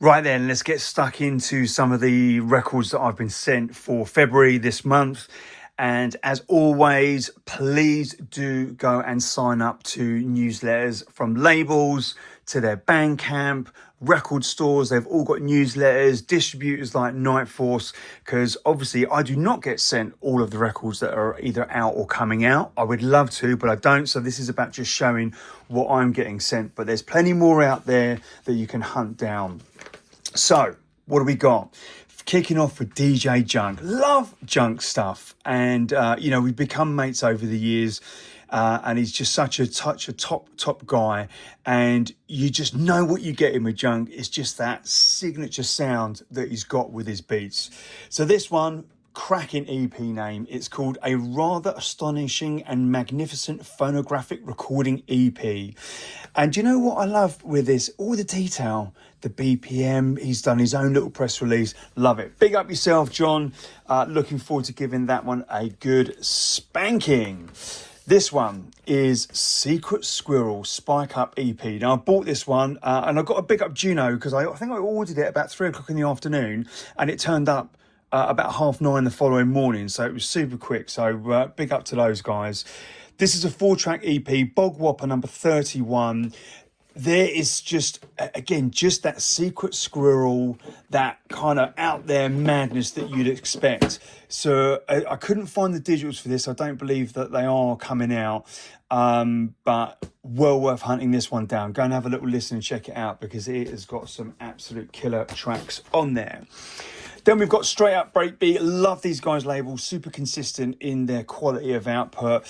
Right then, let's get stuck into some of the records that I've been sent for February this month. And as always, please do go and sign up to newsletters from labels to their Bandcamp, record stores. They've all got newsletters, distributors like Nightforce, because obviously I do not get sent all of the records that are either out or coming out. I would love to, but I don't. So this is about just showing what I'm getting sent. But there's plenty more out there that you can hunt down. So, what do we got? Kicking off with DJ Junk. Love Junk stuff. And, we've become mates over the years. And he's just such a top guy. And you just know what you're getting with Junk. It's just that signature sound that he's got with his beats. So this one, cracking EP name. It's called A Rather Astonishing and Magnificent Phonographic Recording EP. And you know what I love with this? All the detail, the BPM, he's done his own little press release. Love it. Big up yourself, John. Looking forward to giving that one a good spanking. This one is Secret Squirrel Spike Up EP. Now, I bought this one and I got a big up Juno because I think I ordered it about 3 o'clock in the afternoon and it turned up about 9:30 the following morning. So it was super quick. So big up to those guys. This is a 4-track EP, Bog Whopper number 31. There is just that Secret Squirrel, that kind of out there madness that you'd expect. So I couldn't find the digitals for this. I don't believe that they are coming out, but well worth hunting this one down. Go and have a little listen and check it out because it has got some absolute killer tracks on there. Then we've got Straight Up Breakbeat. Love these guys' labels, super consistent in their quality of output.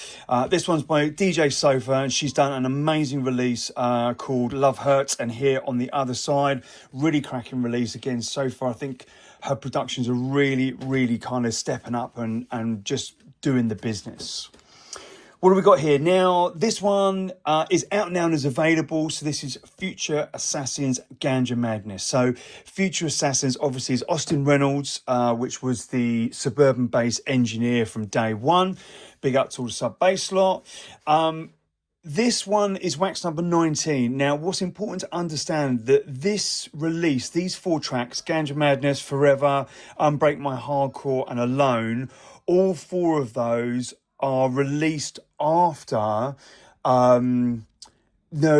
This one's by DJ Sofa, and she's done an amazing release called Love Hurts and Here on the Other Side. Really cracking release. Again, so far, I think her productions are really, really kind of stepping up and just doing the business. What do we got here? Now, this one is out now and is available. So this is Future Assassins Ganja Madness. So Future Assassins obviously is Austin Reynolds, which was the suburban bass engineer from day one. Big up to all the sub bass lot. This one is wax number 19. Now, what's important to understand that this release, these 4 tracks, Ganja Madness, Forever, Unbreak My Hardcore and Alone, all 4 of those are released after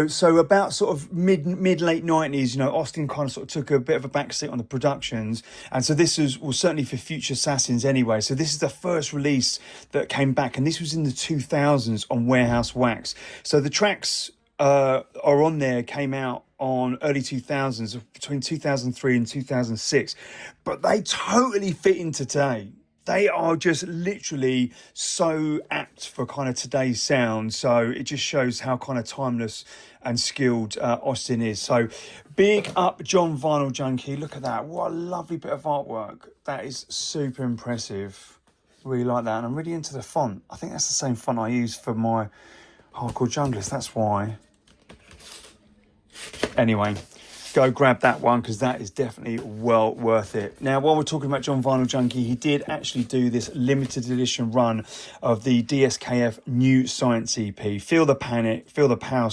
so about sort of mid late 90s. Austin kind of sort of took a bit of a backseat on the productions, and so this was certainly for Future Assassins anyway. So this is the first release that came back, and this was in the 2000s on Warehouse Wax. So the tracks are on there, came out on early 2000s, between 2003 and 2006, but they totally fit in today. They are just literally so apt for kind of today's sound. So it just shows how kind of timeless and skilled Austin is. So big up John Vinyl Junkie. Look at that. What a lovely bit of artwork. That is super impressive. Really like that. And I'm really into the font. I think that's the same font I use for my Hardcore Junglist. That's why. Anyway, go grab that one because that is definitely well worth it. Now, while we're talking about John Vinyl Junkie, he did actually do this limited edition run of the DSKF New Science EP. Feel the Power,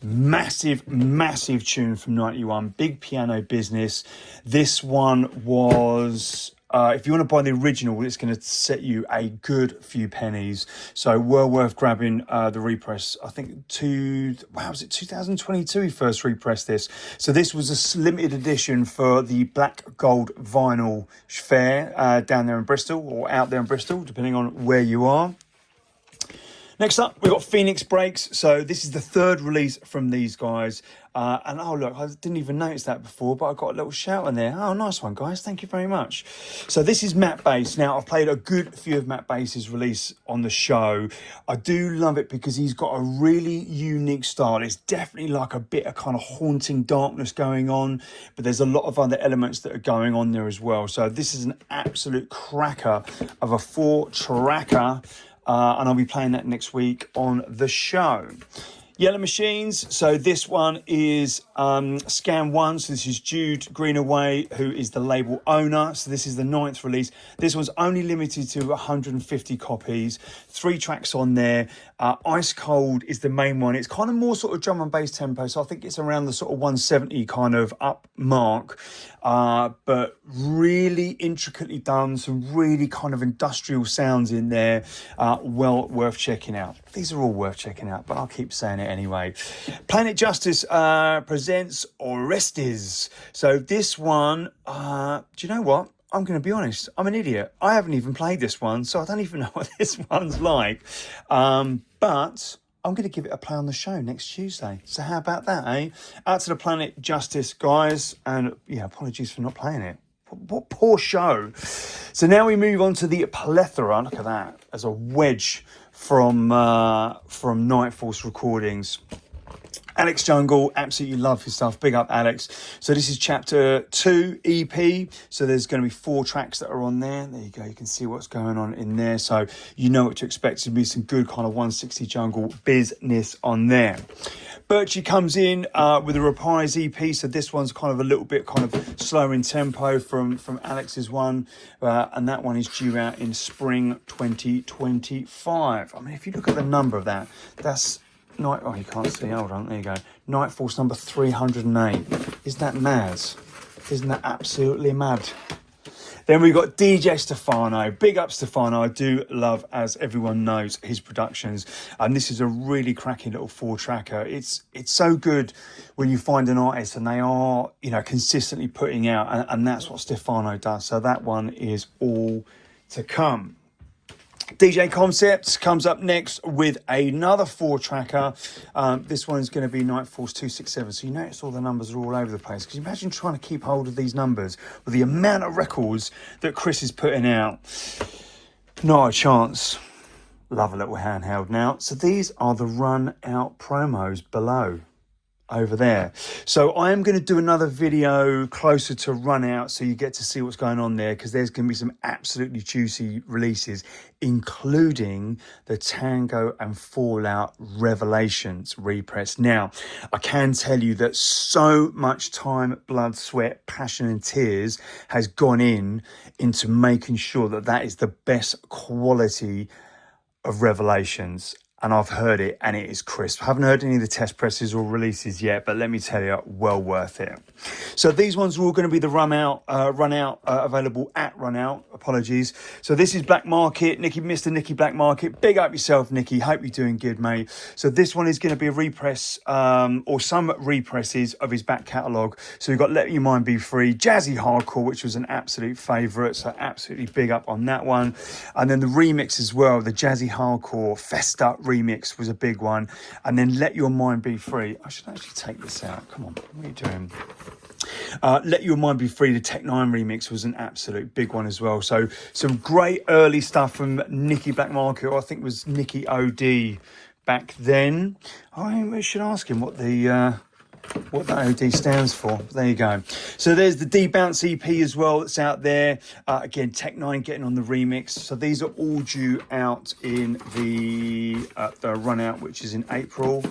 Massive tune from 91. Big piano business. This one was... if you want to buy the original, it's going to set you a good few pennies. So well worth grabbing the repress. I think was it 2022 he first repressed this. So this was a limited edition for the Black Gold Vinyl Fair down there in Bristol, or out there in Bristol, depending on where you are. Next up, we've got Phoenix Breaks. So this is the 3rd release from these guys. And oh, look, I didn't even notice that before, but I got a little shout in there. Oh, nice one, guys. Thank you very much. So this is Matt Bass. Now, I've played a good few of Matt Bass's release on the show. I do love it because he's got a really unique style. It's definitely like a bit of kind of haunting darkness going on, but there's a lot of other elements that are going on there as well. So this is an absolute cracker of a 4-tracker. And I'll be playing that next week on the show. Yellow Machines. So this one is Scan 1. So this is Jude Greenaway, who is the label owner. So this is the 9th release. This one's only limited to 150 copies. 3 tracks on there. Ice Cold is the main one. It's kind of more sort of drum and bass tempo. So I think it's around the sort of 170 kind of up mark. But really intricately done. Some really kind of industrial sounds in there. Well worth checking out. These are all worth checking out, but I'll keep saying it anyway. Planet Justice presents Orestes. So this one, do you know what? I'm going to be honest. I'm an idiot. I haven't even played this one, so I don't even know what this one's like. But I'm going to give it a play on the show next Tuesday. So how about that, eh? Out to the Planet Justice guys. And yeah, apologies for not playing it. What poor show. So now we move on to the plethora. Look at that. As a wedge from Night Force Recordings. Alex Jungle, absolutely love his stuff. Big up, Alex. So this is chapter 2 EP. So there's going to be 4 tracks that are on there. There you go. You can see what's going on in there. So you know what to expect. To be some good kind of 160 jungle business on there. Birchie comes in with a Reprise EP. So this one's kind of a little bit kind of slower in tempo from Alex's one. And that one is due out in spring 2025. I mean, if you look at the number of that, that's... Oh, you can't see. Hold on. There you go. Night Force number 308. Isn't that mad? Isn't that absolutely mad? Then we've got DJ Stefano. Big up Stefano. I do love, as everyone knows, his productions. And this is a really cracking little 4-tracker. It's so good when you find an artist and they are, you know, consistently putting out. And that's what Stefano does. So that one is all to come. DJ Concepts comes up next with another 4-tracker. This one's going to be Night Force 267. So you notice all the numbers are all over the place. Because imagine trying to keep hold of these numbers with the amount of records that Chris is putting out. Not a chance. Love a little handheld now. So these are the run out promos below. Over there. So I am going to do another video closer to run out so you get to see what's going on there, because there's going to be some absolutely juicy releases, including the Tango and Fallout Revelations repress. Now, I can tell you that so much time, blood, sweat, passion and tears has gone into making sure that that is the best quality of Revelations. And I've heard it, and it is crisp. I haven't heard any of the test presses or releases yet, but let me tell you, well worth it. So these ones are all going to be the run out available at Run Out. Apologies. So this is Black Market, Mr. Nicky Black Market. Big up yourself, Nicky. Hope you're doing good, mate. So this one is going to be a repress, or some represses of his back catalogue. So we've got Let Your Mind Be Free, Jazzy Hardcore, which was an absolute favourite. So absolutely big up on that one. And then the remix as well, the Jazzy Hardcore Festa remix was a big one. And then Let Your Mind Be Free. I should actually take this out. Come on, what are you doing? Let Your Mind Be Free, the Tech 9 remix was an absolute big one as well. So some great early stuff from Nicky Black Market, or I think it was Nicky OD back then. I should ask him what the what that OD stands for. There you go. So there's the D-Bounce EP as well that's out there. Again, Tech 9 getting on the remix. So these are all due out in the run out, which is in April.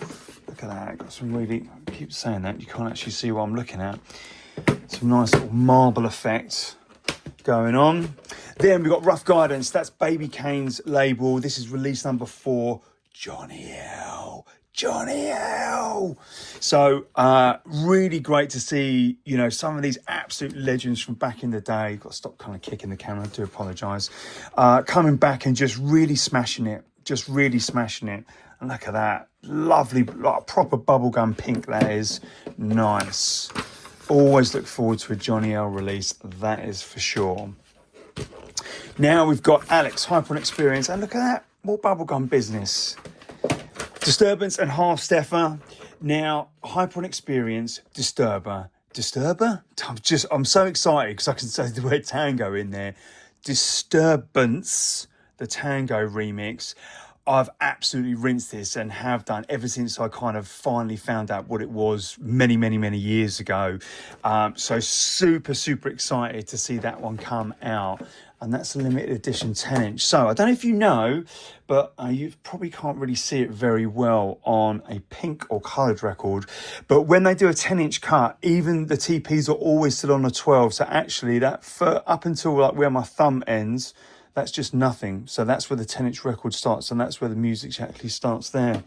Look at that. Got some really, I keep saying that, you can't actually see what I'm looking at. Some nice little marble effects going on. Then we've got Rough Guidance. That's Baby Kane's label. This is release number 4, Johnny L. Johnny L. So really great to see, you know, some of these absolute legends from back in the day. Got to stop kind of kicking the camera. I do apologise. Coming back and just really smashing it. Just really smashing it. And look at that. Lovely, like proper bubblegum pink that is. Nice. Always look forward to a Johnny L release. That is for sure. Now we've got Alex, Hyper Experience. And look at that. More bubblegum business. Disturbance and Half Stepper. Now, Hyper Experience, Disturber. I'm so excited because I can say the word tango in there. Disturbance, the Tango remix. I've absolutely rinsed this and have done ever since I kind of finally found out what it was many years ago. So super excited to see that one come out. and that's a limited edition 10-inch. So I don't know if you know, but you probably can't really see it very well on a pink or coloured record. But when they do a 10-inch cut, even the TPs are always still on a 12. So actually, that up until like where my thumb ends, that's just nothing. So that's where the 10-inch record starts, and that's where the music actually starts there.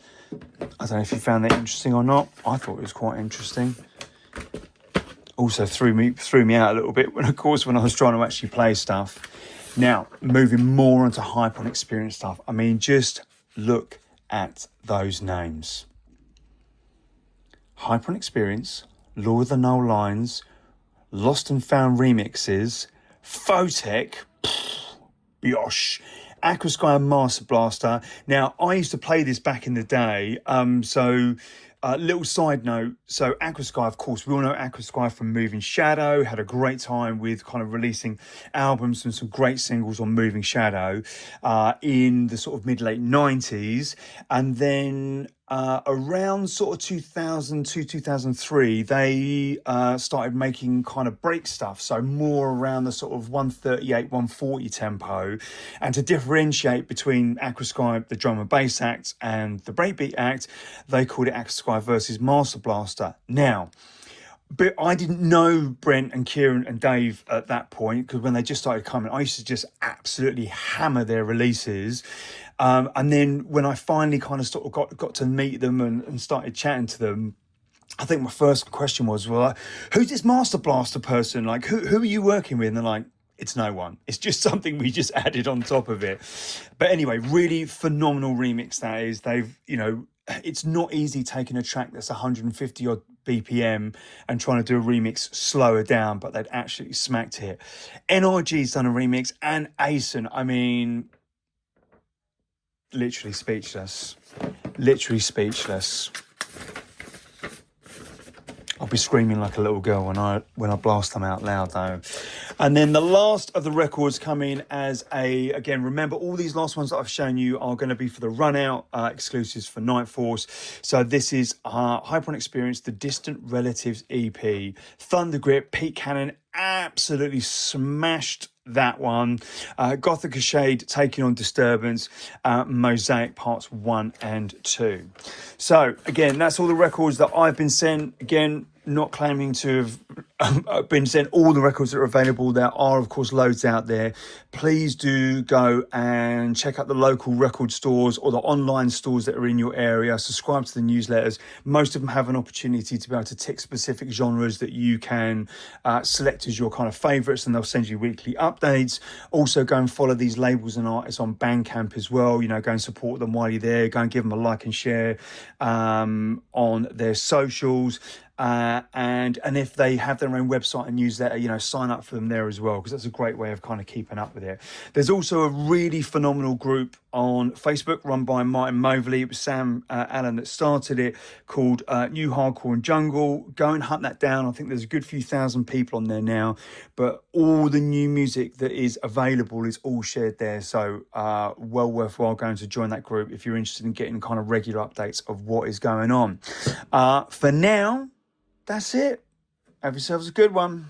I don't know if you found that interesting or not. I thought it was quite interesting. Also threw me out a little bit when I was trying to actually play stuff. Now, moving more onto Hype on Experience stuff. I mean, just look at those names. Hype on Experience, Law of the No Lines, Lost and Found Remixes, Photech, Biosh, Aquasky and Master Blaster. Now, I used to play this back in the day, little side note, so Aquasky, of course, we all know Aquasky from Moving Shadow, had a great time with kind of releasing albums and some great singles on Moving Shadow in the sort of mid-late 90s. And then around sort of 2002, 2003, they started making kind of break stuff, so more around the sort of 138, 140 tempo. And to differentiate between Aquasky, the drum and bass act, and the breakbeat act, they called it Aquasky versus Master Blaster. Now, but I didn't know Brent and Kieran and Dave at that point, because when they just started coming, I used to just absolutely hammer their releases. And then when I finally kind of sort of got to meet them and started chatting to them, I think my first question was, well, who's this Master Blaster person? Like, who are you working with? And they're like, it's no one. It's just something we just added on top of it. But anyway, really phenomenal remix that is. It's not easy taking a track that's 150 odd BPM and trying to do a remix slower down, but they'd actually smacked it. NRG's done a remix, and Asen, I mean, literally speechless. I'll be screaming like a little girl when I blast them out loud though. And then the last of the records come in as again, remember all these last ones that I've shown you are going to be for the run out exclusives for Night Force. So this is Hype on Experience, the Distant Relatives EP. Thunder Grip, Pete Cannon absolutely smashed that one. Gothic Shade taking on Disturbance, Mosaic Parts 1 and 2. So again, that's all the records that I've been sent. Again, not claiming to have been sent all the records that are available. There are, of course, loads out there. Please do go and check out the local record stores or the online stores that are in your area. Subscribe to the newsletters. Most of them have an opportunity to be able to tick specific genres that you can select as your kind of favourites, and they'll send you weekly updates. Also, go and follow these labels and artists on Bandcamp as well. Go and support them while you're there. Go and give them a like and share on their socials. And if they have their own website and newsletter, sign up for them there as well, because that's a great way of kind of keeping up with it. There's also a really phenomenal group on Facebook run by Martin Mobley. It was Sam Allen that started it, called New Hardcore and Jungle. Go and hunt that down. I think there's a good few thousand people on there now, but all the new music that is available is all shared there. So well worthwhile going to join that group if you're interested in getting kind of regular updates of what is going on. For now, that's it. Have yourselves a good one.